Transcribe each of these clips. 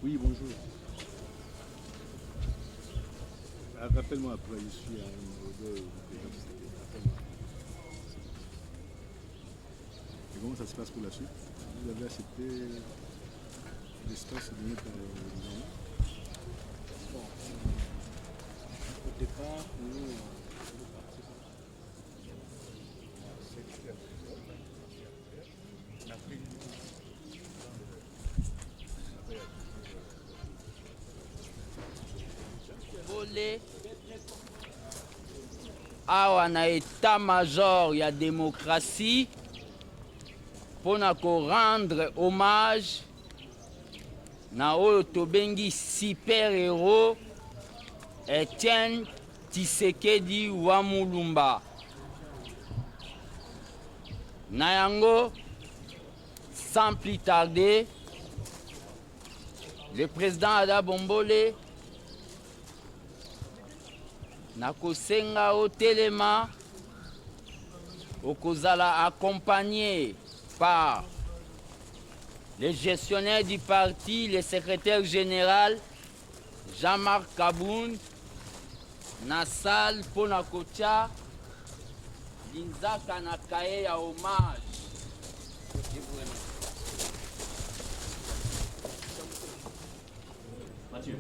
Oui, bonjour. Rappelle-moi après, je suis à un niveau de rappelle-moi. Et comment ça se passe pour la suite? Vous avez accepté l'espace donné par le gouvernement? Bon, au départ, nous, awa na état-major ya démocratie pour rendre hommage na oyo tobengi super héros Etienne Tshisekedi wa Mulumba. Na yango, sans plus tarder, le président Ada Bombole nakosenga otelema okozala accompagné par le gestionnaire du parti, le secrétaire général Jean-Marc Kaboun na salle pona kotia linzaka na kaye ya hommage. Mathieu.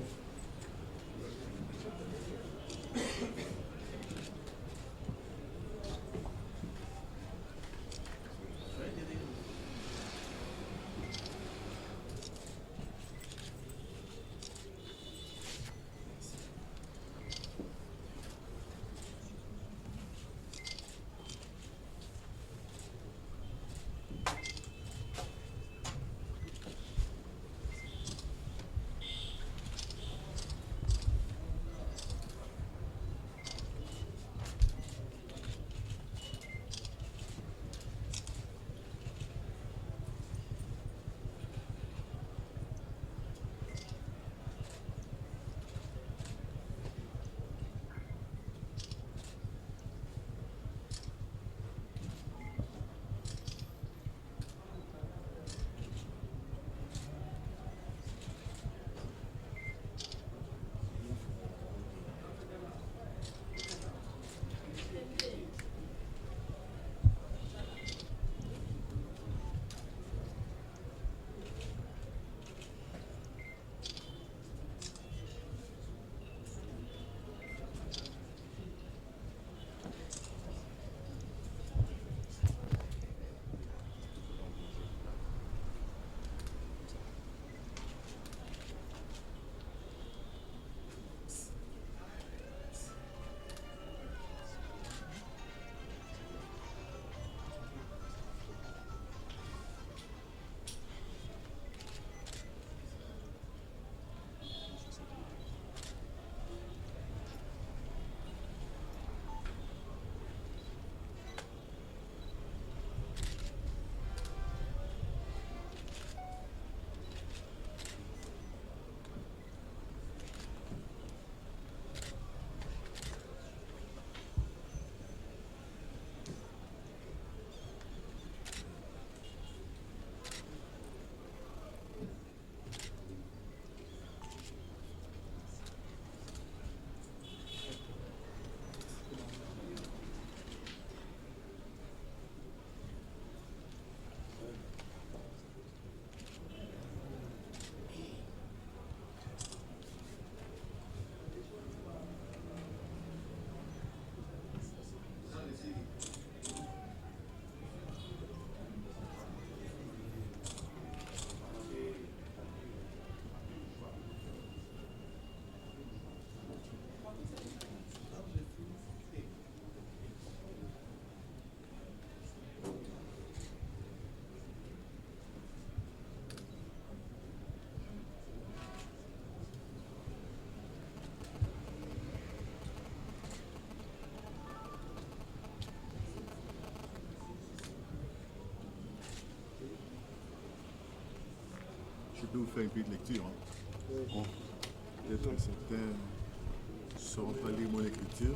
Je peux vous faire une petite lecture. Hein. Peut-être que certains ne sauront pas lire mon écriture.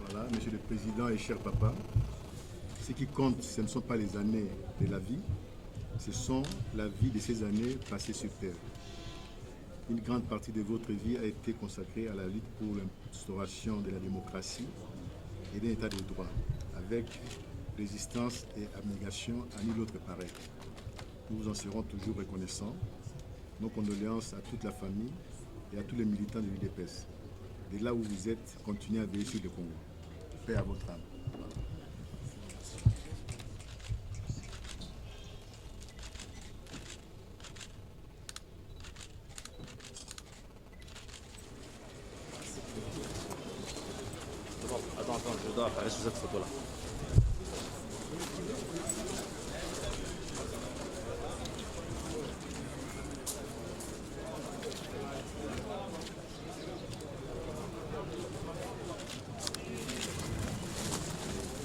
Voilà, Monsieur le Président et cher papa, ce qui compte, ce ne sont pas les années de la vie, ce sont la vie de ces années passées sur Terre. Une grande partie de votre vie a été consacrée à la lutte pour l'instauration de la démocratie et d'un état de droit, avec résistance et abnégation à nul autre pareil. Nous vous en serons toujours reconnaissants. Nos condoléances à toute la famille et à tous les militants de l'UDPS. De là où vous êtes, continuez à veiller sur le Congo. Paix à votre âme. Attends, je dois apparaître sur cette photo-là.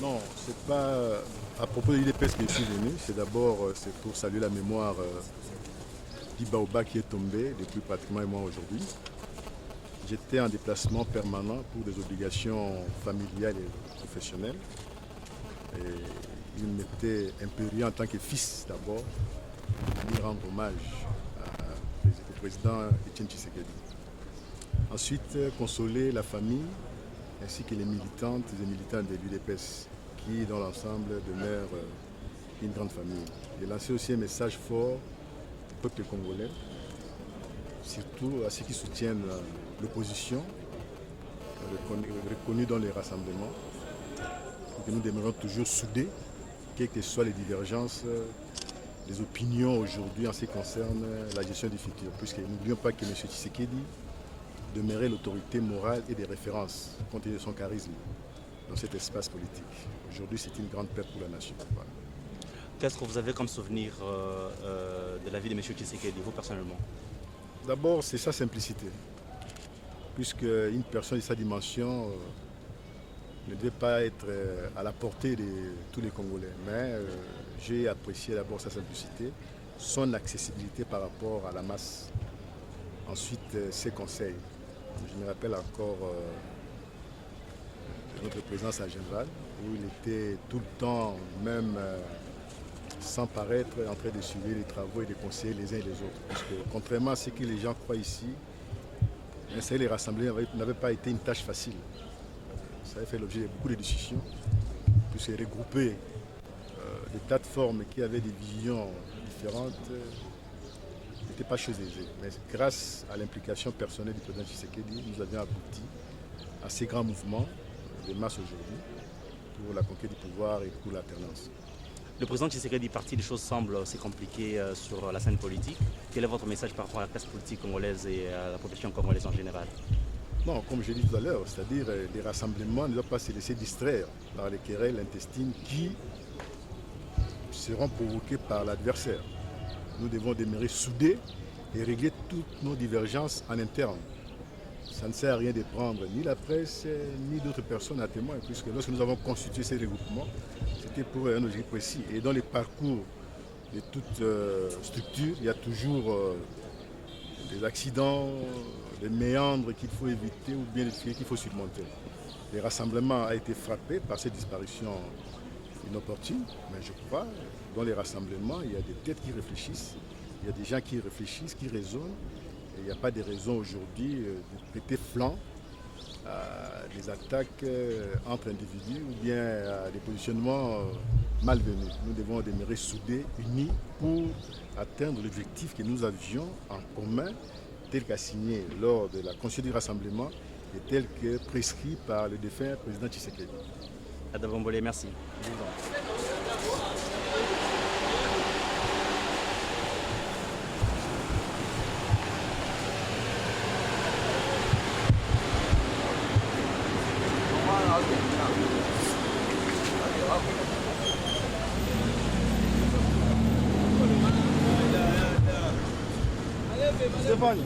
Non, c'est pas à propos de l'UDPS que je suis venu. C'est d'abord c'est pour saluer la mémoire d'Ibaoba qui est tombé depuis pratiquement un mois aujourd'hui. J'étais en déplacement permanent pour des obligations familiales et professionnelles. Et il m'était impérieux en tant que fils d'abord de lui rendre hommage au président Etienne Tshisekedi. Ensuite, consoler la famille ainsi que les militantes et militants de l'UDPS qui, dans l'ensemble, demeurent une grande famille. J'ai lancé aussi un message fort au peuple congolais, surtout à ceux qui soutiennent l'opposition, reconnue dans les rassemblements, et que nous demeurons toujours soudés, quelles que soient les divergences, les opinions aujourd'hui en ce qui concerne la gestion du futur. Puisque n'oublions pas que M. Tshisekedi demeurait l'autorité morale et des références, compte tenu de son charisme, dans cet espace politique. Aujourd'hui, c'est une grande perte pour la nation. Voilà. Qu'est-ce que vous avez comme souvenir de la vie de M. Tshisekedi, vous personnellement? D'abord, c'est sa simplicité. Puisqu'une personne de sa dimension ne devait pas être à la portée de tous les Congolais. Mais j'ai apprécié d'abord sa simplicité, son accessibilité par rapport à la masse. Ensuite, ses conseils. Je me rappelle encore de notre présence à Genval, où il était tout le temps, même sans paraître, en train de suivre les travaux et de conseiller les uns et les autres. Parce que contrairement à ce que les gens croient ici, essayer les rassembler n'avait pas été une tâche facile. Ça avait fait l'objet de beaucoup de discussions, puisque regrouper des tas de formes qui avaient des visions différentes n'était pas chose aisée. Mais grâce à l'implication personnelle du président Tshisekedi, nous avions abouti à ces grands mouvements de masse aujourd'hui pour la conquête du pouvoir et pour l'alternance. Le président Tshisekedi parti, les choses semblent assez compliquées sur la scène politique. Quel est votre message par rapport à la classe politique congolaise et à la population congolaise en général? Non, comme je l'ai dit tout à l'heure, c'est-à-dire les rassemblements ne doivent pas se laisser distraire par les querelles intestines qui seront provoquées par l'adversaire. Nous devons demeurer soudés et régler toutes nos divergences en interne. Ça ne sert à rien de prendre ni la presse, ni d'autres personnes à témoin, puisque lorsque nous avons constitué ces regroupements, c'était pour un objectif précis. Et dans les parcours de toute structure, il y a toujours des accidents, des méandres qu'il faut éviter ou bien des difficultés qu'il faut surmonter. Le rassemblement a été frappé par cette disparition inopportune, mais je crois que dans les rassemblements, il y a des têtes qui réfléchissent, il y a des gens qui réfléchissent, qui raisonnent. Et il n'y a pas de raison aujourd'hui de prêter flanc à des attaques entre individus ou bien à des positionnements malvenus. Nous devons demeurer soudés, unis pour atteindre l'objectif que nous avions en commun, tel qu'assigné lors de la constitution du rassemblement et tel que prescrit par le défunt président Tshisekedi. Adam Bolé, merci. Stéphane.